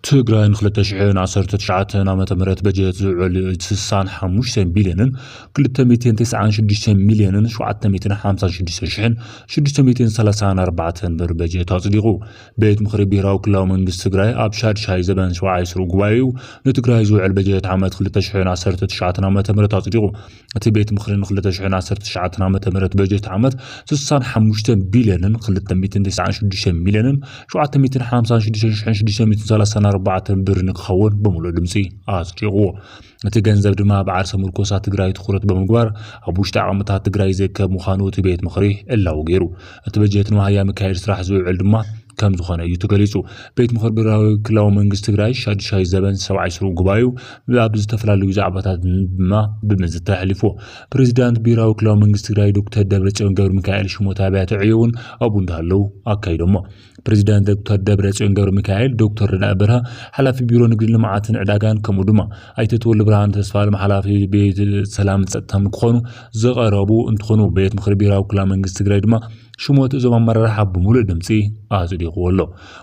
تግራይ ን2019 ዓመተ ምህረት በጀት ዝውዕል 65 ቢልዮንን 296 ሚልዮንን 756,634 ብር በጀት አጽዲቁ ቤት ምክሪ ብሔራዊ ክልላዊ መንግስቲ ትግራይ ኣብ ሻድሻይ ዘበን 7 ጉባኤኡ ንትግራይ ዝውዕል በጀት ዓመት 2019 ዓመተ ምህረት አጽዲቁ እቲ ቤት ምክሪ ን2019 ዓመተ ምህረት በጀት ዓመት 65 ቢልዮንን 296 ሚልዮንን 756,634 ብር ንክኸውን በሙሉ ድምጺ አጽዲቁ እቲ ገንዘብ ድማ በዓርሰ ምርኮሳት ትግራይ ትኩረት በመግባር ኣብ ውሽጢ ዓቕምታት ትግራይ ዝርከብ ምዃኑ እቲ ቤት ምክሪ እላው ገይሩ እቲ በጀት ንዋህያ ምካሄድ ስራሕ ዝውዕል ድማ ከም ዝኾነ እዩ ተገሊጹ ቤት ምክሪ ብሔራዊ ክልላዊ መንግስቲ ትግራይ ሻድሻይ ዘበን 7 ጉባኤኡ ኣብ ዝተፈላለዩ ዛዕባታት ድማ ብመዝተሕሊፉ ፕሬዝዳንት ብሔራዊ ክልላዊ መንግስቲ ትግራይ ዶክተር ደብረጽዮን ገብረ ሚካኤል ሽሞታ አብያተ ዕዩን ኣብ እንዳለው አካይዶሞ ፕሬዝዳንት ዶክተር ደብረጽዮን ገብረ ሚካኤል ዶክተር ረዳ በርሃ ሓላፊ ቢሮ ንግድን ልምዓትን ዕዳጋን ከምኡ ድማ ኣይተ ተወልደ ብርሃን ተስፋል ሓላፊ ቤት ሰላም ጸጥታን ክኾኑ ዘቀረቡ እንትኾኑ ቤት ምክሪ ብሔራዊ ክልላዊ መንግስቲ ትግራይ ድማ ሽሞት እዞም አመራርሓ ብሙሉእ ድምጺ አጽዲቁሎ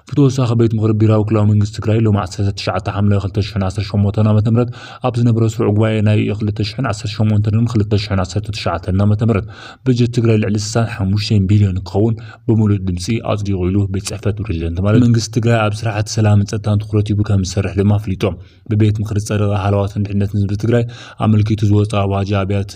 ፍትወሳኺ ቤት ምክሪ ብሔራዊ ክልላዊ መንግስቲ ትግራይ ሎም 19 ሐምሌ 2018 ዓመተ ምህረት ኣብ ዝነበረ ስሩዕ ጉባኤ ናይ 2018 2019 ዓመተ ምህረት በጀት ትግራይ ልዕሊ 65 ቢልዮን ክኸውን ብሙሉእ ድምጺ አጽዲቁ ኢሉ ቤት ጽሕፈት ፕሬዝዳንት ማለት መንግስቲ ትግራይ ኣብ ስራሕቲ ሰላምን ጸጥታን ትኩረት ይቡ ከም ዝሰርሕ ድማ ፍሊጦም በቤት ምክሪ ጸደቀ ሃለዋትን ድሕነትን ህዝቢ ትግራይ ኣመልኪቱ ዝወጻ ኣዋጅ ኣብያት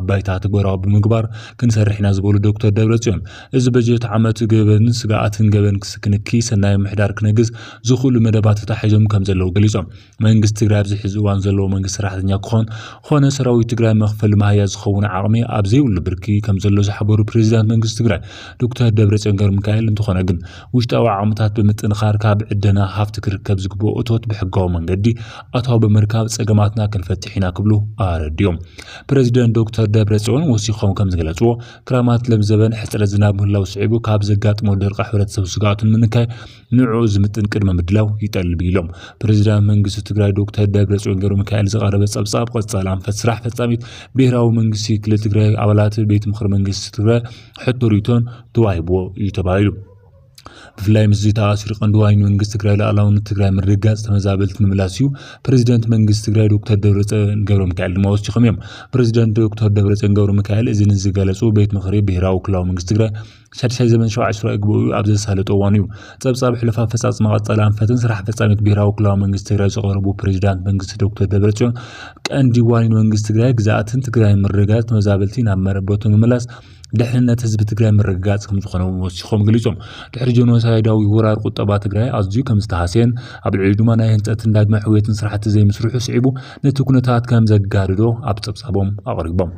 ባይታት ተግባራዊ ብምግባር ክንሰርሕና ዝበሉ ዶክተር ደብረጽዮን እዚ በጀት ዓመት ገበን ስጋኣትን ገበን ክስክንኪ ሰናይ ምሕዳር ክነግዝ ዝኽሉ መደባት ተታሒዞም ከም ዘለው ገሊጾም መንግስቲ ትግራይ ኣብዚ ሕዚ እዋን ዘሎ መንግስቲ ሰራሕተኛ ኮነ ሰራዊት ትግራይ መኽፈል ማህያ ዝኸውን ዓቕሚ ኣብ ዘይብሉ ብርኪ ከም ዘሎ ዝሓበሩ ፕሬዝዳንት መንግስቲ ትግራይ ዶክተር ደብረጽዮን ገብረ ሚካኤል እንትኾነ ግን ውሽጣዊ ዓቕምታት ብምጥንኻር ካብ ዕደና ሃፍቲ ክርከብ ዝግብኦ እቶት ብሕጋዊ መንገዲ ኣታዊ ብምርካብ ጸገማትና ክንፈትሕ ኢና ክብሉ ኣረድዮም ፕሬዝዳንት ዶክተር ደብረጽዮን ወሲኾም ከም ዝገለጽዎ ክራማት ለምዘበን ሕጽረት ዝናብ ምህላው ስዒቡ ካብ ዘጋጥሞ ደርቀ ሕብረተሰብ ስጋቱን ምንካይ ንዑ ዝምጥን ቅድመ ምድላው ይጠልብ ኢሎም ፕሬዝዳንት መንግስቲ ትግራይ ዶክተር ደብረጽዮን ገብረ ሚካኤል ዘቀረበ ጸብጻብ ቀጻል አንፈት ስራሕ ፈጻሚት ብሔራዊ መንግስቲ ክልል ትግራይ አባላት ቤት ምክሪ መንግስቲ ትግራይ ሕቶ ሪቶን ተዋሂቦ ይተባይሉ ብፍላይ ምዝታ አሲር ቀንድዋይን መንግስቲ ትግራይ ለዓላውነት ትግራይ ምርጋጽ ተመዛበልት ምምላስዩ ፕሬዝዳንት መንግስቲ ትግራይ ዶክተር ደብረጽዮን ገብረ ሚካኤል ድማ ወሲኾም እዮም ፕሬዝዳንት ዶክተር ደብረጽዮን ገብረ ሚካኤል እዚን ዝገለጹ ቤት ምክሪ ብሔራዊ ክልላዊ መንግስቲ ትግራይ ሻድሻይ ዘመን 7 ግብኡ ኣብ ዘሳለጠ እዋን እዩ ጸብጻብ ሕልፋ ፈጻጽ መቐጠል አንፈትን ስራሕ ፈጻሚት ብሔራዊ ክልላዊ መንግስቲ ትግራይ ዘቀረቡ ፕሬዝዳንት መንግስቲ ዶክተር ደብረጽዮን ቀንዲ ዋይን መንግስቲ ትግራይ ግዛኣትን ትግራይ ምርጋጽ ተመዛበልቲ ናብ መረበቱ ምምላስ ድሕነት ህዝቢ ትግራይ ምርጋጽ ከም ዝኾነ ወሲኾም ገሊጾም ድሕሪ ጆኖሳይዳዊ ወራር ቁጠባ ትግራይ ኣዝዩ ከም ዝተሃስየን ኣብ ልዕሊ ድማ ናይ ህንጸትን ዳግመ ሕውየትን ስራሕቲ ዘይምስርሑ ስዒቡ ነቲ ኩነታት ከም ዘጋድዶ ኣብ ጸብጻቦም ኣቕሪቦም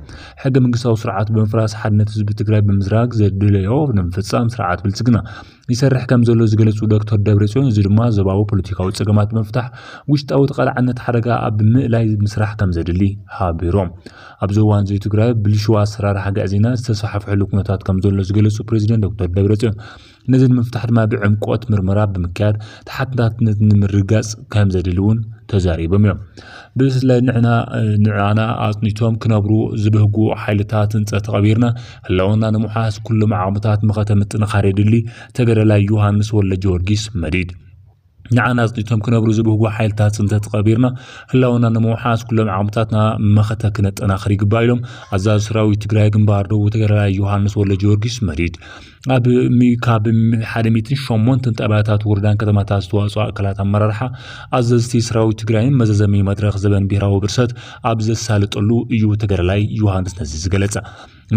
ሕገ መንግስታዊ ስርዓት ብምፍራስ ሓድነት ህዝቢ ትግራይ ብምዝራግ ዘድልዮ ንምፍጻም ስርዓት ብልጽግና ይሰርሕ ከም ዘሎ ዝገለጹ ዶክተር ደብረጽዮን እዚ ድማ ዘባቡ ፖለቲካዊ ጸገማት መፍታሕ ውሽጣዊ ተቃላዕነት ሓደጋ ኣብ ምእላይ ምስራሕ ከም ዘድሊ ሓቢሮም ኣብ ዘዋን ዘይ ትግራይ ብልሽዋ ኣሰራርሓ ጋዜና ዝተሰሓፈሉ ኩነታት ከም ዘሎ ዝገለጹ ፕሬዝዳንት ዶክተር ደብረጽዮን ነዚ ንምፍታሕ ድማ ብዕምቆት ምርመራ ብምክያድ ተሓታትነት ንምርጋጽ ከም ዘድልውን ተዛሪቦም እዮም ብስላይ ንዕና ኣጽኒቶም ክነብሩ ዝብህጉ ሓይልታት ህንጸት ቀቢርና ህላውና ንምሓስ ኩሎም ዓቕምታት መኸተ ምጥንኻር የድሊ ተገዳላይ ዮሃንስ ወልደ ጊዮርጊስ መዲድ ንዓና ኣጽኒቶም ክነብሩ ዝብህጉ ሓይልታት ህንጸት ቀቢርና ህላውና ንምሓስ ኩሎም ዓቕምታትና መኸተ ክነጠናኽር ይግባእ ኢሎም ኣዛዚ ሰራዊት ትግራይ ግንባር ደቡብ ተገዳላይ ዮሃንስ ወልደ ጊዮርጊስ መዲድ ኣብ ካብ 108 ጣብያታት ወረዳን ከተማታት ዝተዋጽኡ ኣካላት ኣመራርሓ ኣዘዝቲ ሰራዊት ትግራይን መዘዘሚ መድረኽ ዘበን ብሔራዊ ብርሰት ኣብ ዘሳልጠሉ እዩ ተገዳላይ ዮሃንስ ነዚ ዝገለጸ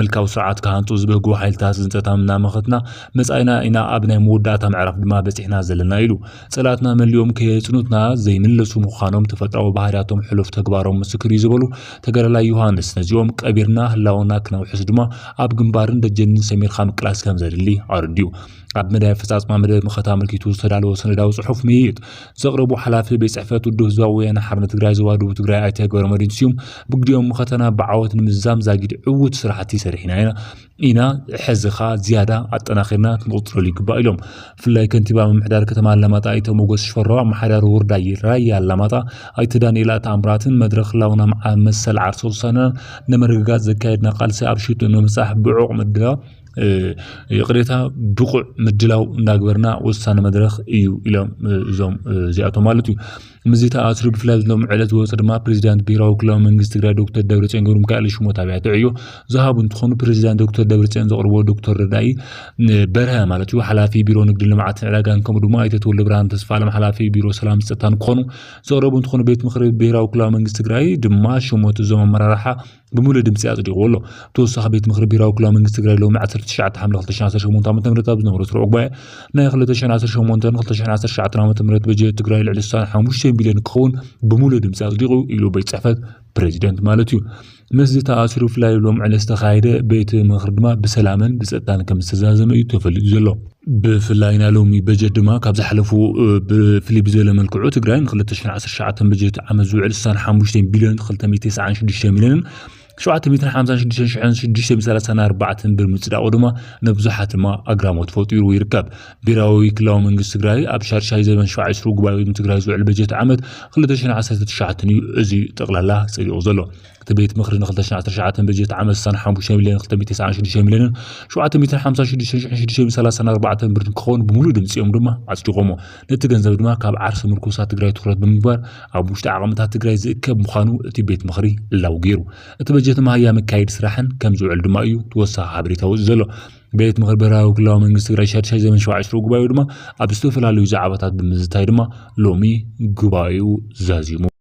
መልካው ስርዓት ካንጡ ዝብህጉ ሓይልታት ህንጸታምና መኸትና መጻኢና ኢና ኣብ ናይ መወዳእታ ምዕራፍ ድማ በጺሕና ዘለና ኢሉ ጸላትና መሊኦም ከየጽኑትና ዘይምለሱ ምዃኖም ተፈጥራዊ ባህርያቶም ሕሉፍ ተግባሮም ምስክር ይዝበሉ ተገዳላይ ዮሃንስ ነዚኦም ቀቢርና ህላውና ክነውሕስ ድማ ኣብ ግንባርን ደጀንን ሰሜርካ ምቅላስ ከም ዘድሊ ኣርድዩ ኣብ መዳይ ፈጻጽማ መደብ መኸታ ምልክቱ ዝተዳለወ ሰነዳዊ ጽሑፍ ምይይጥ ዘቕረቡ ሓላፊ ቤት ጽሕፈት ውድብ ህዝባዊ ወያነ ሓርነት ትግራይ ዞባ ደቡብ ትግራይ ኣይተ ገብረ መድህን ስዩም ብግዲኦም መኸተና ብዓወት ንምዛም ዛጊድ ዕውት ስራሕቲ ሰሪሕና ኢና ሕዝኻ ዝያዳ ኣጠናኺርና ክንቁጽረሉ ይግባእ ኢሎም ፍላይ ከንቲባ ምምሕዳር ከተማ ኣላማጣ ኣይተ ሞገስ ሽፈራው ኣመሓዳሪ ወረዳ ራያ ኣላማጣ ኣይተ ዳንኤል ተኣምራትን መድረኽ ላውና መሰል ዓርሶ ውሳነ ንመረጋጋጽ ዘካየድና ቃልሲ ኣብ ሽጡ ንምጻሕ ብዑቕ ምድላው يقريتها بقع مدلاو ناقبرنا وسان مدرخ إيو إلى زوم زياتو مالتو مزيتا أسر بفلاز لهم علت وصل ما بريزيدنت بيراو كلا منجست غير دكتور دبرتسين قولوا مكالش متابعة عيو ذهبوا تخونوا بريزيدنت دكتور دبرتسين زقربوا دكتور رداي برها مالتو حلافي بيرو نقدر لمعات علاقان كم دوما يتطول بران تسفالم حلافي بيرو سلام ستان قونو زقربوا تخونوا بيت مخرب بيراو كلا منجست غير دماش وموت زوم مرارحة بمولد مسيات دي والله توصح بيت مخرب بيراو كلا منجست غير لو معتر تشعت حمل 15 شهر تامت مرتب نمرت رعبة ناخذ 15 شهر مونتن 15 شهر تامت مرتب بجي تغراي العلسان حموش بلين كون بمولد مساق ديغو إلو بيت صحفت بريزيدنت مالتيو مسجد تأثير فلاي لهم على استخايدة بيت مخردما بسلامن بسأتان كم استزازم يتفلد زلو بفلاينا لومي بجد ما كابز حلفو بفلي بزيلا من الكعوت تقراين خلت 10 شعات بجيت عمزو علسان حموشتين بلين خلت 296 مليون شوعة 256 سنة 4 بالمصداق ودما نبزحات ما أجرامات فوتير ويركب بيراوي كلاو من جسراي أبشر شاي زمن شوعة شروق باوي متجراي زوع البجت عمد خلتشين عسرت شعتني أزي تغلى سيدي أوزلو تبيت مخرج نخلتشين 10 شعات بجت عمد سنة حموش مليون خلت 296 مليون شوعة 256 سنة 4 برنكون بمولود مسيوم دما عسجقومو نتجنزب دما كاب عرس مركوسات تجراي تخرج بمجبر أبوش تعاملات تجراي زي كب مخانو تبيت مخري لو غيرو تبجت ما هي مكايد سراحن كم زوع الدمايو توسع حبريته زلو بيت مغربرا وكلاو منجست غير شاي زمن شو 10 غبايو دما ابستو فلالو زعبات بمزتاي دما لومي غبايو زازيمو